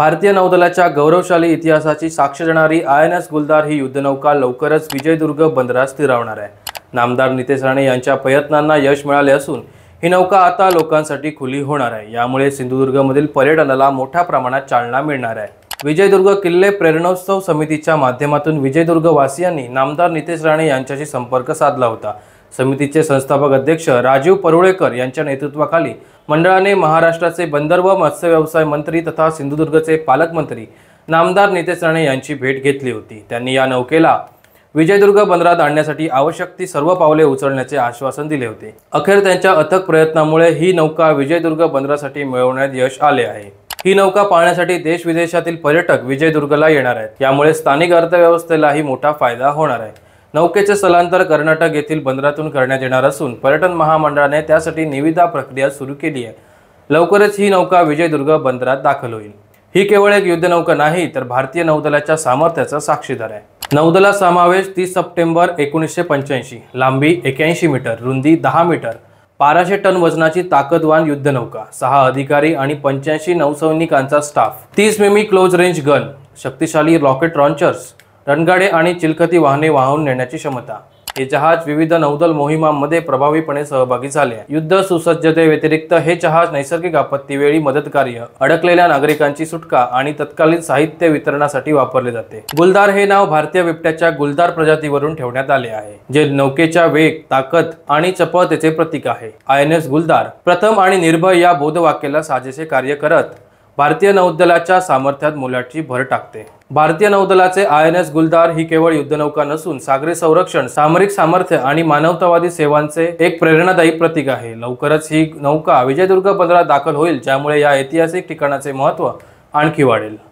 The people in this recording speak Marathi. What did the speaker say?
भारतीय नौदलाच्या गौरवशाली इतिहासाची साक्ष देणारी INS गुलदार ही युद्धनौका लवकरच विजयदुर्ग बंदरात स्थिरावणार आहे। नामदार नितेश राणे यांच्या प्रयत्नांना यश मिळाले असून ही नौका आता लोकांसाठी खुली होणार आहे। यामुळे सिंधुदुर्गमधील पर्यटनाला मोठ्या प्रमाणात चालना मिळणार आहे। विजयदुर्ग किल्ले प्रेरणोत्सव समितीच्या माध्यमातून विजयदुर्ग वासियांनी नामदार नितेश राणे यांच्याशी संपर्क साधला होता। समितीचे संस्थापक अध्यक्ष राजीव परुळेकर यांच्या नेतृत्वाखाली मंडळाने महाराष्ट्राचे बंदर व मत्स्य व्यवसाय मंत्री तथा सिंधुदुर्गचे पालकमंत्री नामदार नितेश राणे यांची भेट घेतली होती। त्यांनी या नौकेला विजयदुर्ग बंदरात आणण्यासाठी आवश्यक ती सर्व पावले उचलण्याचे आश्वासन दिले होते। अखेर त्यांच्या अथक प्रयत्नामुळे ही नौका विजयदुर्ग बंदरासाठी मिळवण्यात यश आले आहे। ही नौका पाहण्यासाठी देश विदेशातील पर्यटक विजयदुर्गला येणार आहेत। यामुळे स्थानिक अर्थव्यवस्थेलाही मोठा फायदा होणार आहे। नौकेचे स्थलांतर कर्नाटक येथील बंदरातून करण्यात येणार असून पर्यटन महामंडळाने त्यासाठी निविदा प्रक्रिया सुरू केली आहे। लवकरच ही नौका विजयदुर्ग बंदरात दाखल होईल। ही केवळ एक युद्धनौका नाही तर भारतीय नौदलाच्या सामर्थ्याचा साक्षीदार आहे। नौदला समावेश 30 सप्टेंबर 1985, लांबी 81 मीटर, रुंदी 10 मीटर, 1200 टन वजनाची ताकदवान युद्धनौका, 6 अधिकारी आणि 85 नौसैनिकांचा स्टाफ, 30 मिमी क्लोज रेंज गन, शक्तिशाली रॉकेट लॉन्चर्स, रणगाडे आणि चिलखती वाहने वाहून नेण्याची क्षमता। हे जहाज विविध नौदल मोहिमांमध्ये प्रभावीपणे सहभागी झाले आहे। युद्ध सुसज्जतेव्यतिरिक्त हे जहाज नैसर्गिक आपत्तीवेळी मदतकार्य, अडकलेल्या नागरिकांची सुटका आणि तत्कालीन साहित्य वितरणासाठी वापरले जाते। गुलदार हे नाव भारतीय बिबट्याच्या गुलदार प्रजातीवरून ठेवण्यात आले आहे, जे नौकेच्या वेग, ताकद आणि चपळतेचे प्रतीक आहे। INS गुलदार प्रथम आणि निर्भय या बोधवाक्याला साजेसे कार्य करत भारतीय नौदलाच्या सामर्थ्यात मोलाची भर टाकते। भारतीय नौदलाचे INS गुलदार ही केवळ युद्धनौका नसून सागरी संरक्षण, सामरिक सामर्थ्य आणि मानवतावादी सेवांचे एक प्रेरणादायी प्रतीक आहे। लवकरच ही नौका विजयदुर्ग बंदरात दाखल होईल, ज्यामुळे या ऐतिहासिक ठिकाणाचे महत्त्व आणखी वाढेल।